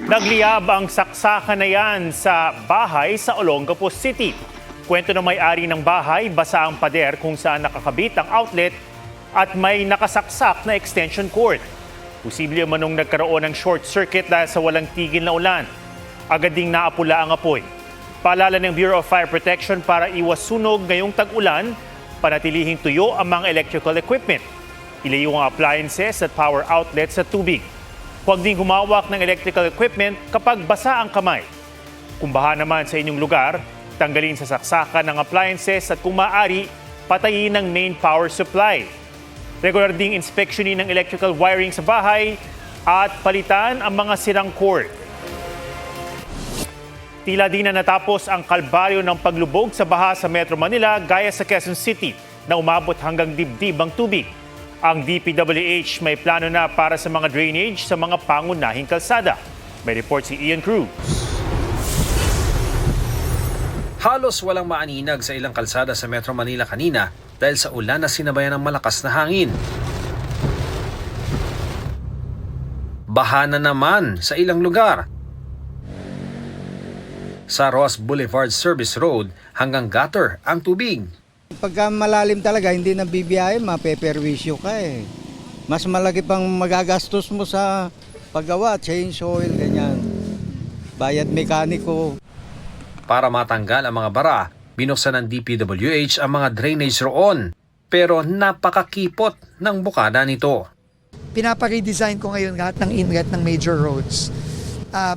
Nagliyab ang saksakan na yan sa bahay sa Olongapo City. Kwento ng may-ari ng bahay, basa ang pader kung saan nakakabit ang outlet at may nakasaksak na extension cord. Posible manong nagkaroon ng short circuit dahil sa walang tigil na ulan. Agad ding naapula ang apoy. Paalala ng Bureau of Fire Protection para iwas sunog ngayong tag-ulan, panatilihing tuyo ang mga electrical equipment. Ilayo ang appliances at power outlets sa tubig. Huwag ding humawak ng electrical equipment kapag basa ang kamay. Kung baha naman sa inyong lugar, tanggalin sa saksakan ng appliances at kung maaari, patayin ng main power supply. Regular ding inspeksyonin ng electrical wiring sa bahay at palitan ang mga sirang cord. Tila di na natapos ang kalbaryo ng paglubog sa baha sa Metro Manila gaya sa Quezon City na umabot hanggang dibdib ang tubig. Ang DPWH may plano na para sa mga drainage sa mga pangunahing kalsada. May report si Ian Cruz. Halos walang maaninag sa ilang kalsada sa Metro Manila kanina dahil sa ulan na sinabayan ng malakas na hangin. Baha na naman sa ilang lugar. Sa Ross Boulevard Service Road hanggang gutter ang tubig. Pagka malalim talaga, hindi na bibiyahe, mapeperwisyo ka eh. Mas malaki pang magagastos mo sa paggawa, change oil, ganyan. Bayad mekaniko. Para matanggal ang mga bara, binuksan ng DPWH ang mga drainage roon. Pero napakakipot ng bukada nito. Pinapa-redesign ko ngayon lahat ng inlet ng major roads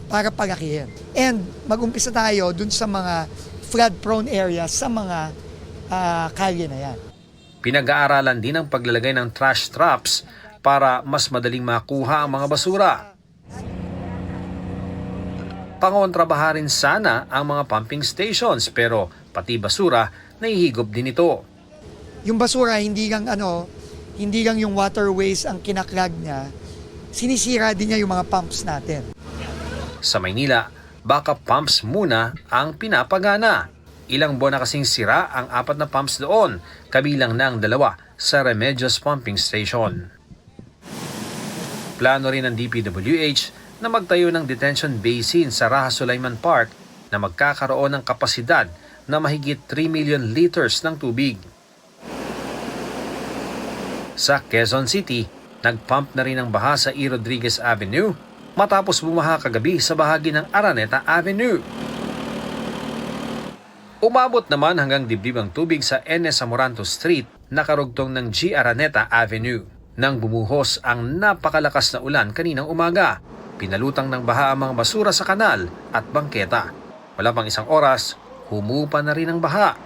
para palakihin. And mag-umpisa tayo dun sa mga flood-prone areas sa mga kalye na yan. Pinag-aaralan din ang paglalagay ng trash traps para mas madaling makuha ang mga basura. Pangontrabaha rin sana ang mga pumping stations pero pati basura nahihigop din ito. Yung basura hindi lang yung waterways ang kinaklag niya, sinisira din niya yung mga pumps natin. Sa Maynila, backup pumps muna ang pinapagana. Ilang buwan na kasing sira ang 4 na pumps doon, kabilang na ang 2 sa Remedios Pumping Station. Plano rin ng DPWH na magtayo ng detention basin sa Raha Sulaiman Park na magkakaroon ng kapasidad na mahigit 3 million liters ng tubig. Sa Quezon City, nagpump na rin ang baha sa E. Rodriguez Avenue matapos bumaha kagabi sa bahagi ng Araneta Avenue. Umabot naman hanggang dibdib ang tubig sa N.S. Amoranto Street na karugtong ng G. Araneta Avenue. Nang bumuhos ang napakalakas na ulan kaninang umaga, pinalutang ng baha ang mga basura sa kanal at bangketa. Wala pang isang oras, humupa na rin ang baha.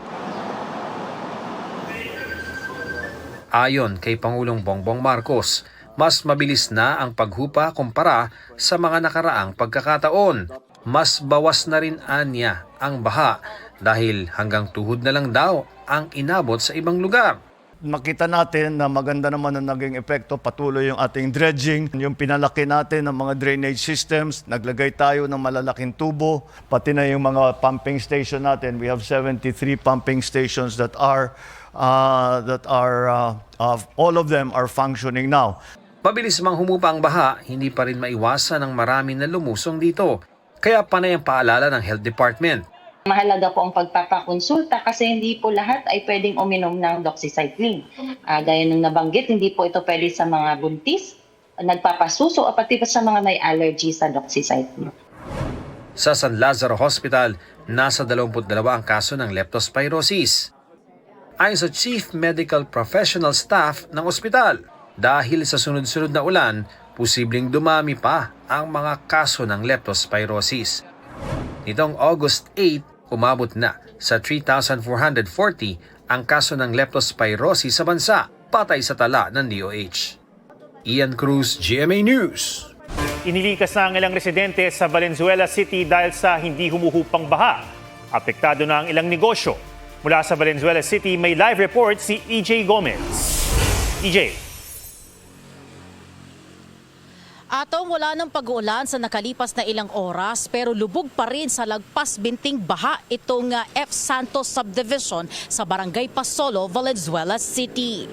Ayon kay Pangulong Bongbong Marcos, mas mabilis na ang paghupa kumpara sa mga nakaraang pagkakataon. Mas bawas na rin anya ang baha dahil hanggang tuhod na lang daw ang inabot sa ibang lugar. Makita natin na maganda naman ang naging epekto, patuloy yung ating dredging, yung pinalaki natin ng mga drainage systems, naglagay tayo ng malalaking tubo, pati na yung mga pumping station natin. We have 73 pumping stations that are all of them are functioning now. Mabilis mang humupa ang baha, hindi pa rin maiwasan ng marami na lumusong dito. Kaya panay ang paalala ng Health Department. Mahalaga po ang pagpapakonsulta kasi hindi po lahat ay pwedeng uminom ng doxycycline. Gaya ng nabanggit, hindi po ito pwede sa mga buntis, nagpapasuso o pati pa sa mga may allergy sa doxycycline. Sa San Lazaro Hospital, nasa 22 ang kaso ng leptospirosis. Ayon sa Chief Medical Professional Staff ng ospital, dahil sa sunod-sunod na ulan, posibleng dumami pa ang mga kaso ng leptospirosis. Nitong August 8, umabot na sa 3,440 ang kaso ng leptospirosis sa bansa, patay sa tala ng DOH. Ian Cruz, GMA News. Inilikas na ang ilang residente sa Valenzuela City dahil sa hindi humuhupang baha. Apektado na ang ilang negosyo. Mula sa Valenzuela City, may live report si EJ Gomez. EJ. Atong wala ng pag-uulan sa nakalipas na ilang oras pero lubog pa rin sa lagpas binting baha itong F. Santos Subdivision sa Barangay Pasolo, Valenzuela City.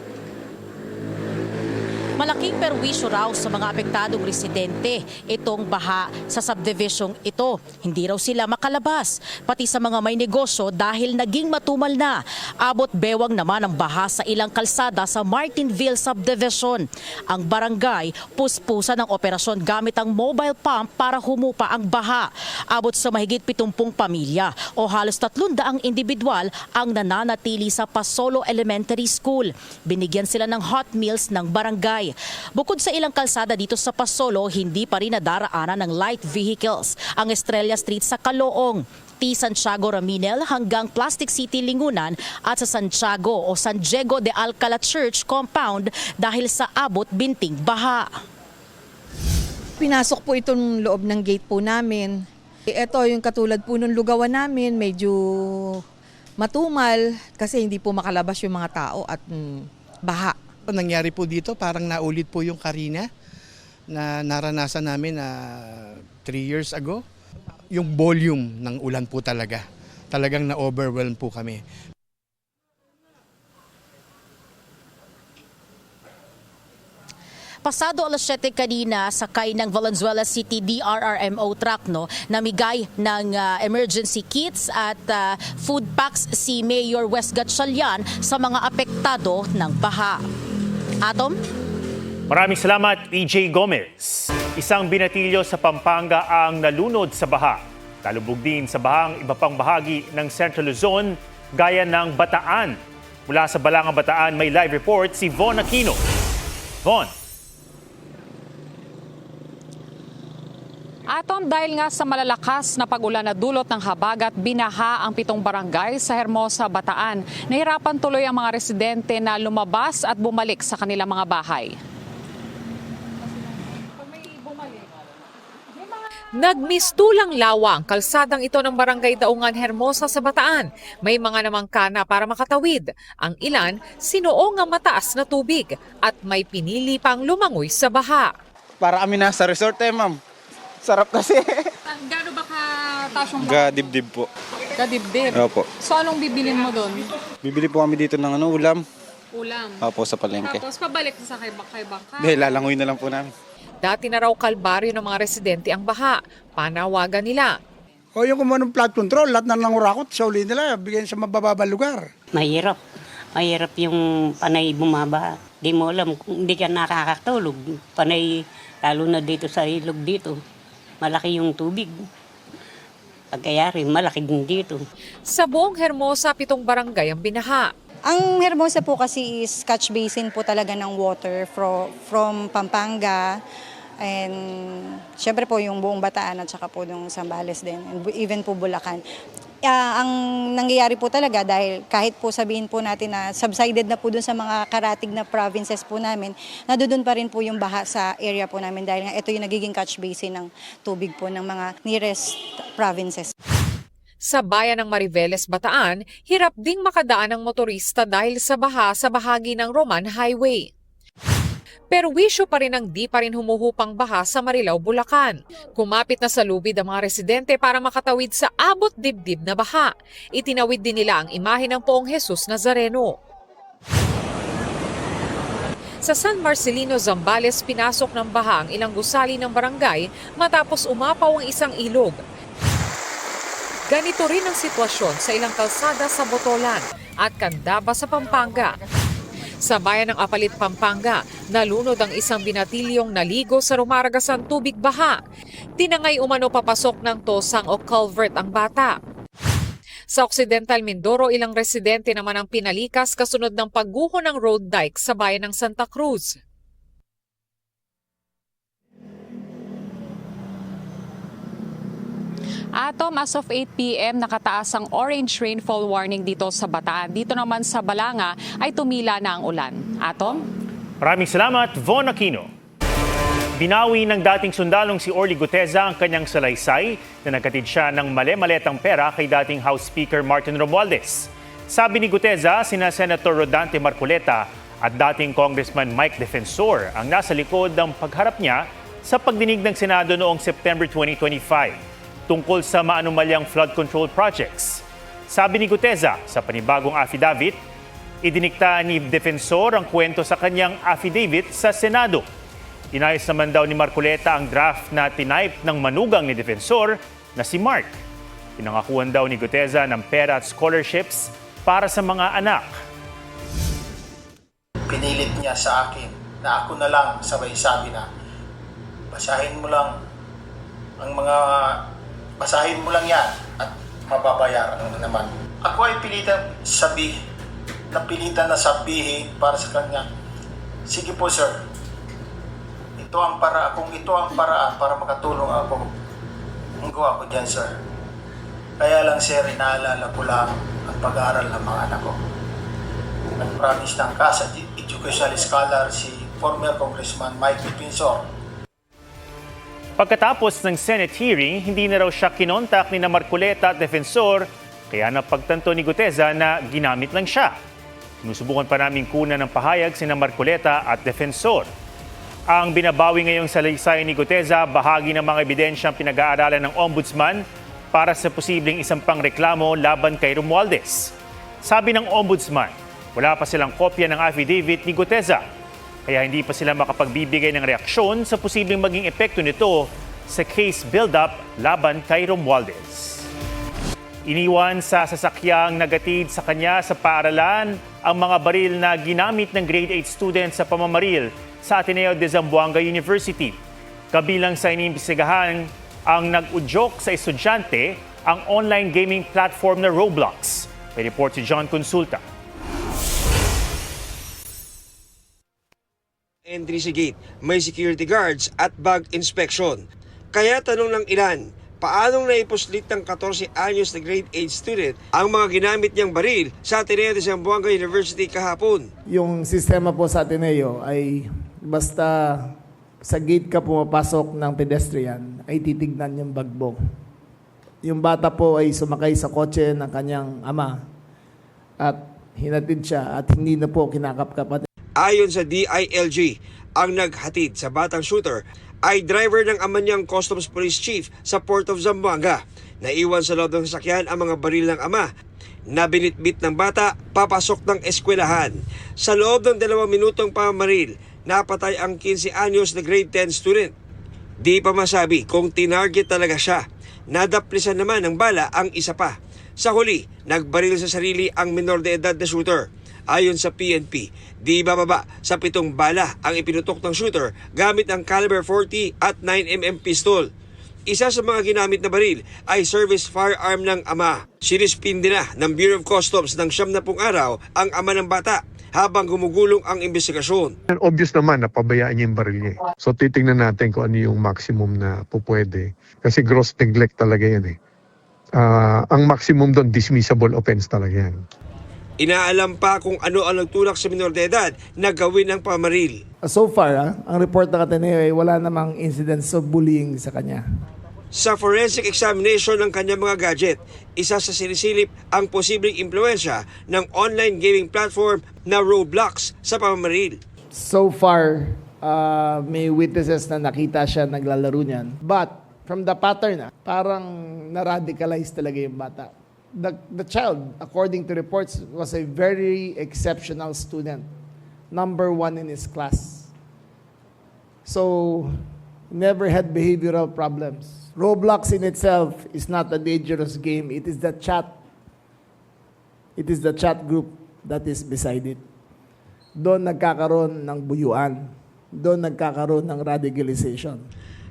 Malaking perwisyo raw sa mga apektadong residente itong baha sa subdivision ito. Hindi raw sila makalabas, pati sa mga may negosyo dahil naging matumal na. Abot bewang naman ang baha sa ilang kalsada sa Martinville subdivision. Ang barangay puspusan ng operasyon gamit ang mobile pump para humupa ang baha. Abot sa mahigit 70 pamilya o halos 300 individual ang nananatili sa Pasolo Elementary School. Binigyan sila ng hot meals ng barangay. Bukod sa ilang kalsada dito sa Pasolo, hindi pa rin nadaraanan ng light vehicles ang Estrella Street sa Caloong, T. Santiago Raminel hanggang Plastic City Lingunan at sa Santiago o San Diego de Alcala Church compound dahil sa abot binting baha. Pinasok po itong loob ng gate po namin. Ito yung katulad po nung lugawan namin, medyo matumal kasi hindi po makalabas yung mga tao at baha. Nangyari po dito, parang naulit po yung Karina na naranasan namin 3 years ago. Yung volume ng ulan po talagang na-overwhelm po kami. Pasado alas 7 kanina, sakay ng Valenzuela City DRRMO truck namigay ng emergency kits at food packs si Mayor Wes Gatchalian sa mga apektado ng baha. Atom? Maraming salamat, EJ Gomez. Isang binatilyo sa Pampanga ang nalunod sa baha. Talubog din sa bahang iba pang bahagi ng Central Luzon, gaya ng Bataan. Mula sa Balangang Bataan, may live report si Von Aquino. Von. Atom, dahil nga sa malalakas na pag-ulan na dulot ng habagat, binaha ang 7 barangay sa Hermosa, Bataan. Nahirapan tuloy ang mga residente na lumabas at bumalik sa kanilang mga bahay. Nagmistulang lawa ang kalsadang ito ng Barangay Daungan, Hermosa sa Bataan. May mga namang kana para makatawid. Ang ilan, sinuong ang mataas na tubig at may pinili pang lumangoy sa baha. Para kami nasa resort ma'am. Sarap kasi. Gaano ba kataas yung baha? Gadibdib po. Gadibdib? Opo. So anong bibilin mo doon? Bibili po kami dito ng ulam. Ulam? Opo, sa palengke. Tapos pabalik sa kay baka? Dahil lalangoy na lang po namin. Dati na raw kalbaryo ng mga residente ang baha. Panawagan nila. O yung kumunong flood control, lahat na nangurakot sa uli nila, bigyan sa mabababa lugar. Mahirap. Mahirap yung panay bumaba. Di mo alam kung hindi ka nakakatulog. Panay, lalo na dito sa ilog dito. Malaki yung tubig. Pagkayari, malaki din dito. Sa buong Hermosa, 7 barangay ang binaha. Ang Hermosa po kasi is catch basin po talaga ng water from Pampanga. And syempre po yung buong Bataan at saka po yung Zambales din, and even po Bulacan. Ang nangyayari po talaga dahil kahit po sabihin po natin na subsided na po dun sa mga karatig na provinces po namin, nadudun pa rin po yung baha sa area po namin dahil nga ito yung nagiging catch basin ng tubig po ng mga nearest provinces. Sa bayan ng Mariveles, Bataan, hirap ding makadaan ang motorista dahil sa baha sa bahagi ng Roman Highway. Pero wisyo pa rin ang di pa rin humuhupang baha sa Marilao, Bulacan. Kumapit na sa lubid ang mga residente para makatawid sa abot dibdib na baha. Itinawid din nila ang imahe ng Poong Jesus Nazareno. Sa San Marcelino, Zambales, pinasok ng baha ang ilang gusali ng barangay matapos umapaw ang isang ilog. Ganito rin ang sitwasyon sa ilang kalsada sa Botolan at Candaba sa Pampanga. Sa bayan ng Apalit, Pampanga, nalunod ang isang binatilyong naligo sa rumaragasang tubig baha. Tinangay umano papasok ng tosang o culvert ang bata. Sa Occidental Mindoro, ilang residente naman ang pinalikas kasunod ng pagguho ng road dike sa bayan ng Santa Cruz. Atom, as of 8 p.m. nakataas ang orange rainfall warning dito sa Bataan. Dito naman sa Balanga ay tumila na ang ulan. Atom? Maraming salamat, Von Aquino. Binawi ng dating sundalong si Orly Guteza ang kanyang salaysay na nagkatid siya ng mali-maletang pera kay dating House Speaker Martin Romualdez. Sabi ni Guteza, sina Senator Rodante Marcoleta at dating Congressman Mike Defensor ang nasa likod ng pagharap niya sa pagdinig ng Senado noong September 2025. Tungkol sa maanumalyang flood control projects. Sabi ni Guteza sa panibagong affidavit, Idinikta ni Defensor ang kwento sa kanyang affidavit sa Senado. Inayos naman daw ni Marcoleta ang draft na tinype ng manugang ni Defensor na si Mark. Pinangakuan daw ni Guteza ng pera at scholarships para sa mga anak. Pinilit niya sa akin na ako na lang sabay sabi na basahin mo lang yan at mababayaran mo naman. Ako ay pilitan na sabihin para sa kanya, sige po sir, ito ang paraan para makatulong ako. Hanggo ako dyan sir. Kaya lang sir, inaalala ko lang ang pag-aaral ng mga anak ko. Nag-promise ng CAS at educational scholar si former Congressman Mike Defensor. Pagkatapos ng Senate hearing, hindi na raw siya kinontak ni Marcoleta at Defensor, kaya napagtanto ni Guteza na ginamit lang siya. Sinusubukan pa namin kunan ng pahayag sina Marcoleta at Defensor. Ang binabawi ngayong salaysay ni Guteza, bahagi ng mga ebidensyang pinag-aaralan ng Ombudsman para sa posibleng isang pangreklamo laban kay Romualdez. Sabi ng Ombudsman, wala pa silang kopya ng affidavit ni Guteza, kaya hindi pa sila makapagbibigay ng reaksyon sa posibleng maging epekto nito sa case build-up laban kay Romualdez. Iniwan sa sasakyang nagatid sa kanya sa paaralan ang mga baril na ginamit ng grade 8 students sa pamamaril sa Ateneo de Zamboanga University. Kabilang sa iniimbestigahan ang nag-udyok sa estudyante ang online gaming platform na Roblox. May report si John Consulta. Entry sa gate, may security guards at bag inspection. Kaya tanong ng ilan, paanong naipuslit ng 14 anyos na grade 8 student ang mga ginamit niyang baril sa Ateneo de Zamboanga University kahapon? Yung sistema po sa Ateneo ay basta sa gate ka pumapasok ng pedestrian ay titignan yung bagbong. Yung bata po ay sumakay sa kotse ng kanyang ama at hinatid siya at hindi na po kinakapkapat. Ayon sa DILG, ang naghatid sa batang shooter ay driver ng ama niyang Customs Police Chief sa Port of Zamboanga. Naiwan sa loob ng sasakyan ang mga baril ng ama na binitbit ng bata papasok ng eskwelahan. Sa loob ng 2 minutong pamamaril, napatay ang 15 anyos na grade 10 student. Di pa masabi kung tinarget talaga siya. Nadaplisan naman ng bala ang isa pa. Sa huli, nagbaril sa sarili ang minor de edad na shooter. Ayon sa PNP, di bababa sa 7 bala ang ipinutok ng shooter gamit ang caliber 40 at 9mm pistol. Isa sa mga ginamit na baril ay service firearm ng ama. Sinispindi na ng Bureau of Customs ng 70 araw ang ama ng bata habang gumugulong ang investigasyon. Obvious naman na pabayaan niya yung baril niya. So titingnan natin kung ano yung maximum na pupwede. Kasi gross neglect talaga yan eh. Ang maximum doon, dismissible offense talaga yan. Inaalam pa kung ano ang nagtulak sa minor de edad na gawin ang pamaril. So far, ang report ng Ateneo ay wala namang incidents of bullying sa kanya. Sa forensic examination ng kanyang mga gadget, isa sa sinisilip ang posibleng impluensya ng online gaming platform na Roblox sa pamamaril. So far, may witnesses na nakita siya naglalaro niyan. But from the pattern, parang na-radicalize talaga yung bata. The child, according to reports, was a very exceptional student. Number 1 in his class. So, never had behavioral problems. Roblox in itself is not a dangerous game. It is the chat. It is the chat group that is beside it. Doon nagkakaroon ng buyuan. Doon nagkakaroon ng radicalization.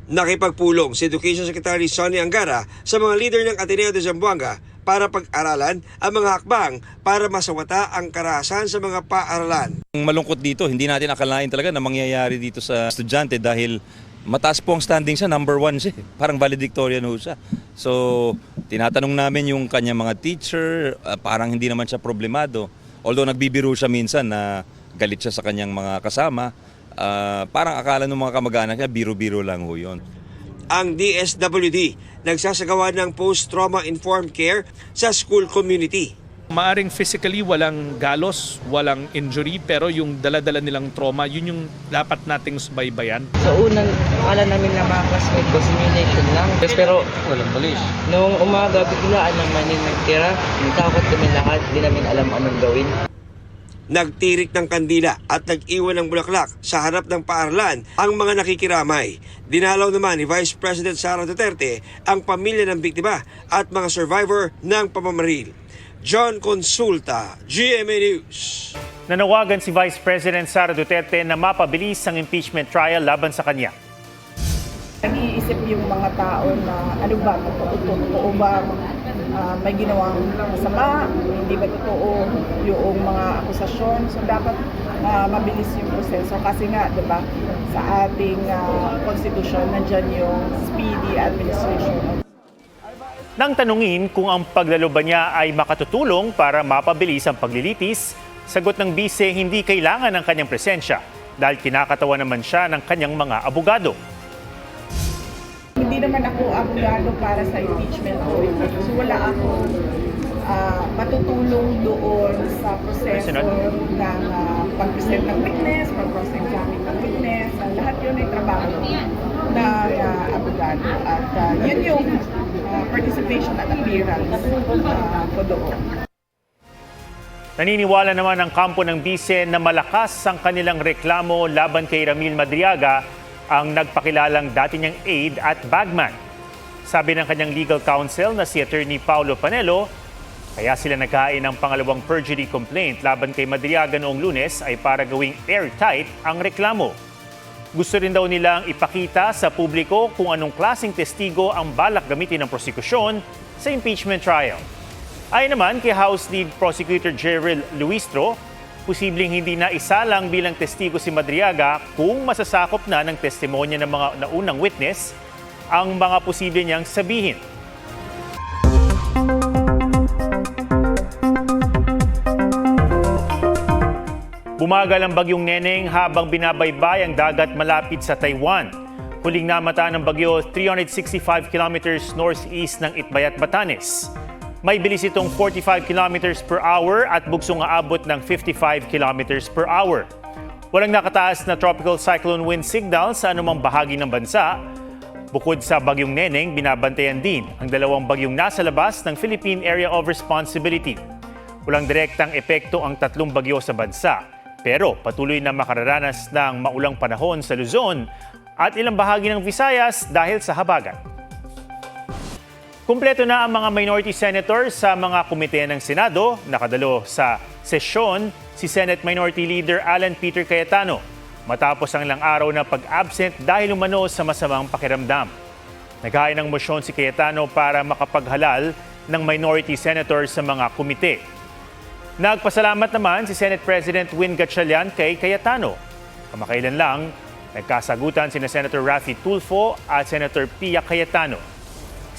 Nakipagpulong si Education Secretary Sonny Angara sa mga leader ng Ateneo de Zamboanga para pag-aralan ang mga hakbang para masawata ang karahasan sa mga paaralan. Malungkot dito, hindi natin akalain talaga na mangyayari dito sa estudyante dahil mataas po ang standing siya, number 1 siya. Parang valedictorian ho siya. So, tinatanong namin yung kanyang mga teacher, parang hindi naman siya problemado. Although nagbibiro siya minsan na galit siya sa kanyang mga kasama, parang akala ng mga kamag-anak niya, biro-biro lang ho yun. Ang DSWD nagsasagawa ng post-trauma informed care sa school community. Maaring physically walang galos, walang injury, pero yung dala-dala nilang trauma, yun yung dapat nating subaybayan. Sa unang akala namin na mga classmate ko, simulation lang. Pero walang police. Noong umaga, biglaan naman yung nagtira. Natakot kami lahat, hindi namin alam anong gawin. nagtirik ng kandila at nag-iwan ng bulaklak sa harap ng paaralan ang mga nakikiramay. Dinalaw naman ni Vice President Sara Duterte ang pamilya ng biktima at mga survivor ng pamamaril. John Consulta, GMA News. Nanawagan si Vice President Sara Duterte na mapabilis ang impeachment trial laban sa kanya. Nag-iisip yung mga tao na ano ba, totoo ba may ginawang masama, hindi ba totoo yung mga akusasyon. So dapat mabilis yung proseso kasi nga, di ba, sa ating konstitusyon nandiyan yung speedy administration. Nang tanungin kung ang paglaloban niya ay makatutulong para mapabilis ang paglilitis, sagot ng bise hindi kailangan ng kanyang presensya dahil kinakatawan naman siya ng kanyang mga abogado. Hindi naman ako abogado para sa impeachment ko. So wala ako matutulong doon sa proseso ng pag-present ng witness, pag-cross-examine ng witness. Lahat yun ay trabaho ng abogado. At yun yung participation at appearance ko doon. Naniniwala naman ang kampo ng bise na malakas ang kanilang reklamo laban kay Ramil Madriaga, ang nagpakilalang dati niyang aide at bagman. Sabi ng kanyang legal counsel na si Attorney Paulo Panelo, kaya sila naghain ng pangalawang perjury complaint laban kay Madriaga noong Lunes ay para gawing airtight ang reklamo. Gusto rin daw nilang ipakita sa publiko kung anong klaseng testigo ang balak gamitin ng prosekusyon sa impeachment trial. Ayon naman kay House Lead Prosecutor Jerrel Luistro, posibleng hindi na isalang bilang testigo si Madriaga kung masasakop na ng testimonya ng mga naunang witness ang mga posible niyang sabihin. Bumagal ang bagyong Neneng habang binabaybay ang dagat malapit sa Taiwan. Huling namata ng bagyo 365 kilometers northeast ng Itbayat, Batanes. May bilis itong 45 kilometers per hour at bugsong aabot ng 55 kilometers per hour. Walang nakataas na tropical cyclone wind signal sa anumang bahagi ng bansa. Bukod sa bagyong Neneng, binabantayan din ang dalawang bagyong nasa labas ng Philippine Area of Responsibility. Walang direktang epekto ang tatlong bagyo sa bansa, pero patuloy na makararanas ng maulang panahon sa Luzon at ilang bahagi ng Visayas dahil sa habagat. Kumpleto na ang mga minority senators sa mga komite ng Senado. Nakadalo sa sesyon si Senate Minority Leader Alan Peter Cayetano matapos ang ilang araw na pag-absent dahil umano sa masamang pakiramdam. Naghain ng mosyon si Cayetano para makapaghalal ng minority senators sa mga komite. Nagpasalamat naman si Senate President Win Gatchalian kay Cayetano. Kamakailan lang, nagkasagutan sina Senator Raffy Tulfo at Senator Pia Cayetano.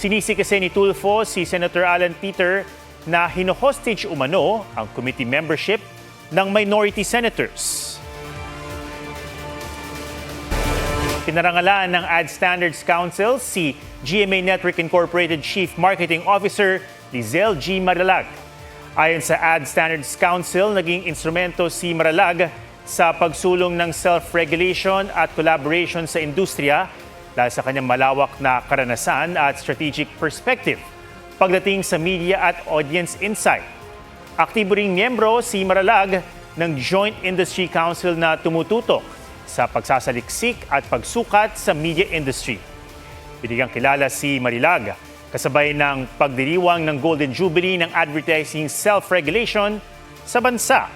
Sinisi kasi ni Tulfo si Senator Alan Peter na hino-hostage umano ang committee membership ng minority senators. Pinarangalan ng Ad Standards Council si GMA Network Incorporated Chief Marketing Officer Lizelle G. Maralag. Ayon sa Ad Standards Council, naging instrumento si Maralag sa pagsulong ng self-regulation at collaboration sa industriya dahil sa kanyang malawak na karanasan at strategic perspective pagdating sa media at audience insight. Aktibo ring miyembro si Maralag ng Joint Industry Council na tumututok sa pagsasaliksik at pagsukat sa media industry. Binigyang kilala si Maralag kasabay ng pagdiriwang ng Golden Jubilee ng advertising self-regulation sa bansa.